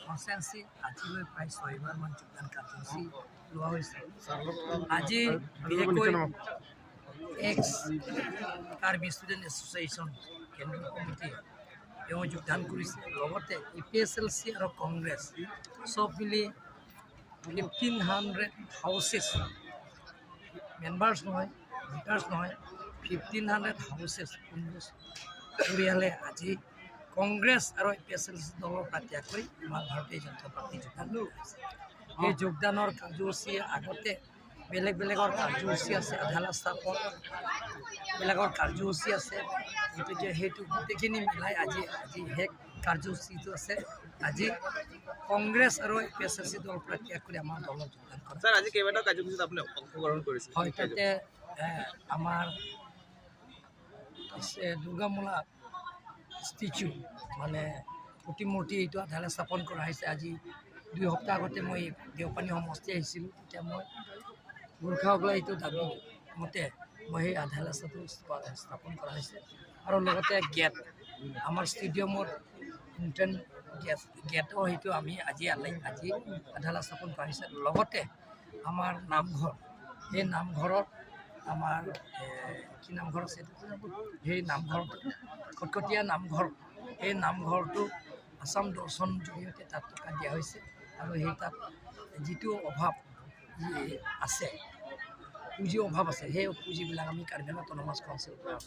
কনষ্টেঞ্চি আজিলৈ প্ৰায় 6বাৰমান যোগদান কাৰ্যসূচী লোৱা হৈছে। আজি বিশেষকৈ এক্স কাৰ্বি ষ্টুডেণ্ট এছ'চিয়েশ্যন কেন্দ্ৰীয় কমিটি তেওঁ যোগদান কৰিছে। লগতে APSLC আৰু কংগ্ৰেছ চব মিলি 1500 হাউচেছ মেম্বাৰ্ছ নহয়, ভোটাৰ্ছ নহয়, 1500 হাউচেছ পৰিয়ালে আজি কংগ্ৰেছ আৰু APSLC দলৰ পৰা ত্যাগ কৰি আমাৰ ভাৰতীয় জনতা পাৰ্টি যোগদান কৰিছে। এই যোগদানৰ কাৰ্যসূচী আগতে বেলেগৰ কাৰ্যসূচী আছে, আধালা স্থাপন বেলেগৰ কাৰ্যসূচী আছে, গতিকে সেইটো গোটেইখিনি মিলাই আজি শেষ কাৰ্যসূচীটো আছে। আজি কংগ্ৰেছ আৰু APSLC দলৰ পৰা ত্যাগ কৰি আমাৰ দলত যোগদান কৰে। ছাৰ, আজি কেইবাটাও কাৰ্যসূচীত আপুনি অংশগ্ৰহণ কৰিছে? হয়, তাতে আমাৰ দুৰ্গামূলা ষ্টেচু মানে প্ৰতিমূৰ্তি এইটো আধালে স্থাপন কৰা হৈছে। আজি 2 সপ্তাহ আগতে মই দেওপানী সমষ্টি আহিছিলোঁ। তেতিয়া মই গোৰ্খাসকলে এইটো দাবী মতে মই সেই আধাৰ ৰাস্তাটো স্থাপন কৰা হৈছে। আৰু লগতে গেট আমাৰ ষ্টেডিয়ামৰ ইণ্টাৰ্ণ গেটো সেইটো আমি আজি আধাৰ স্থাপন কৰা হৈছে। লগতে আমাৰ নামঘৰ, সেই নামঘৰত আমাৰ কি নামঘৰ আছে, সেই নামঘৰটো খটখটীয়া নামঘৰ, সেই নামঘৰটো আসাম দৰ্শন জৰিয়তে তাত টকা দিয়া হৈছে। আৰু সেই তাত যিটো অভাৱ আছে, পুঁজিৰ অভাৱ আছে, সেই পুঁজিবিলাক আমি কাৰ্বি আংলং অট'নমাছ কাউন্সিলৰ পৰা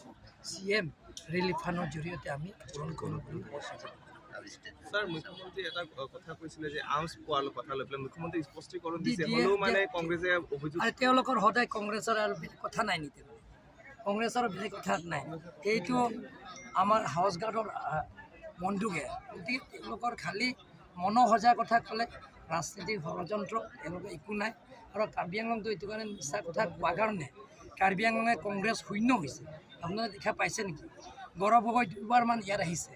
CM ৰিলিফ ফাণ্ডৰ জৰিয়তে আমি পূৰণ কৰিম বুলি মই সজাগ কৰিছোঁ। ছাৰ, মুখ্যমন্ত্ৰী এটা কথা কৈছিলে যে আৰ্মছ পোৱাৰ কথা লৈ পেলাই মুখ্যমন্ত্ৰী স্পষ্টীকৰণ দিছে, হ'লেও মানে কংগ্ৰেছে অভিযোগ। আৰু তেওঁলোকৰ সদায় কংগ্ৰেছৰ আৰু বেলেগ কথা নাই নেকি? কংগ্ৰেছৰ বেলেগ কথা নাই, এইটো আমাৰ হাউচ গাৰ্ডৰ বন্দুকে। গতিকে তেওঁলোকৰ খালী মনোসজা কথা ক'লে ৰাজনীতিক ষড়যন্ত্ৰ, তেওঁলোকে একো নাই। আৰু কাৰ্বি আংলংটো এইটো কাৰণে মিছা কথা কোৱাৰ কাৰণে কাৰ্বি আংলঙে কংগ্ৰেছ শূন্য হৈছে। আপোনালোকে দেখা পাইছে নেকি? গৌৰৱ গগৈ 2বাৰমান ইয়াত আহিছে।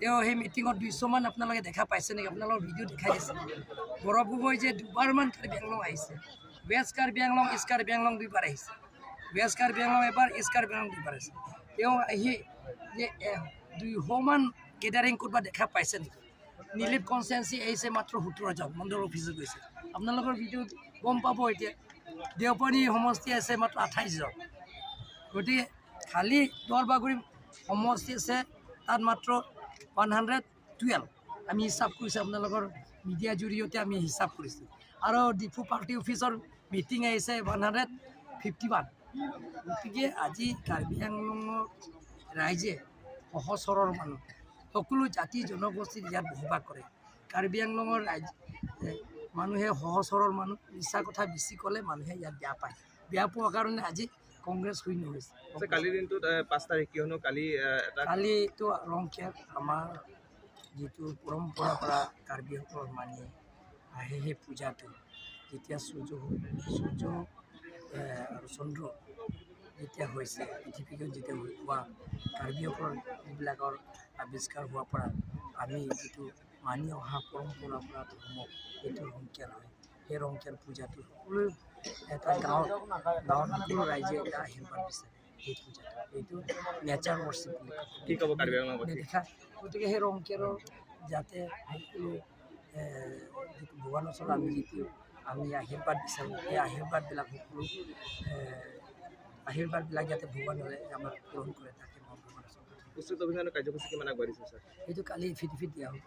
তেওঁ সেই মিটিঙত 200মান আপোনালোকে দেখা পাইছে নেকি? আপোনালোকৰ ভিডিঅ' দেখাই দিছে। গৌৰৱ গগৈ যে 2বাৰমান কাৰ্বি আংলং আহিছে, ৱেষ্ট কাৰ্বি আংলং, ইষ্ট কাৰ্বি আংলং 2বাৰ আহিছে, ৱেষ্ট কাৰ্বি আংলং এবাৰ, ইষ্ট কাৰ্বি আংলং 2বাৰ আহিছে। তেওঁ আহি যে 200মান গেডাৰিং কৰিব দেখা পাইছে নেকি? নিলিপ কনষ্টেঞ্চি আহিছে মাত্ৰ 17জন, মণ্ডল অফিচত গৈছে। আপোনালোকৰ ভিডিঅ'ত গম পাব। এতিয়া দেওপানী সমষ্টি আছে মাত্ৰ 28জন। গতিকে খালী দৰবাগুৰি সমষ্টি আছে, তাত মাত্ৰ 112। আমি হিচাপ কৰিছোঁ, আপোনালোকৰ মিডিয়াৰ জৰিয়তে আমি হিচাপ কৰিছোঁ। আৰু ডিফু পাৰ্টি অফিচৰ মিটিং আহিছে 151। গতিকে আজি কাৰ্বি আংলঙৰ ৰাইজে সহজ সৰল মানুহ, সকলো জাতি জনগোষ্ঠী ইয়াত বসবাস কৰে। কাৰ্বি আংলঙৰ মানুহে সহজ সৰল মানুহ, মিছা কথা বেছি ক'লে মানুহে ইয়াত বেয়া পায়। বেয়া পোৱাৰ কাৰণে আজি কংগ্ৰেছ শূন্য হৈছে। কালিৰ দিনটোত 5 তাৰিখ, কিয়নো কালিতো ৰংকেৰ আমাৰ যিটো পৰম্পৰা পৰা কাৰ্বিসকল মানি আহে, সেই পূজাটো যেতিয়া সূৰ্য আৰু চন্দ্ৰ যেতিয়া হৈছে, পৃথিৱীখন যেতিয়া হোৱা কাৰ্বিসকলৰ যিবিলাকৰ আৱিষ্কাৰ হোৱাৰ পৰা আমি যিটো মানি অহা পৰম্পৰা পৰা ধৰ্ম, সেইটো ৰংকেৰ হয়। সেই ৰংকেৰ পূজাটো সকলো এটা গাঁৱত সকলো ৰাইজে এটা আশীৰ্বাদ বিচাৰে। সেই পূজাটো এইটো নেচাৰ ৱৰ্শ্বিপ বুলি কি ক'ব কাৰ্বি আংলং নেদেখা। গতিকে সেই ৰংকেৰৰ যাতে সকলো যিটো ভগৱানৰ ওচৰত আমি আশীৰ্বাদ বিচাৰোঁ, সেই আশীৰ্বাদবিলাক যাতে ভগৱানে আমাক পূৰণ কৰে, তাকে মই ভগৱানৰ ওচৰত প্ৰস্তুত অভিযানৰ কাৰ্যসূচী কিমান আগবাঢ়িছে ছাৰ? এইটো কালি ফিট দিয়া হ'ব।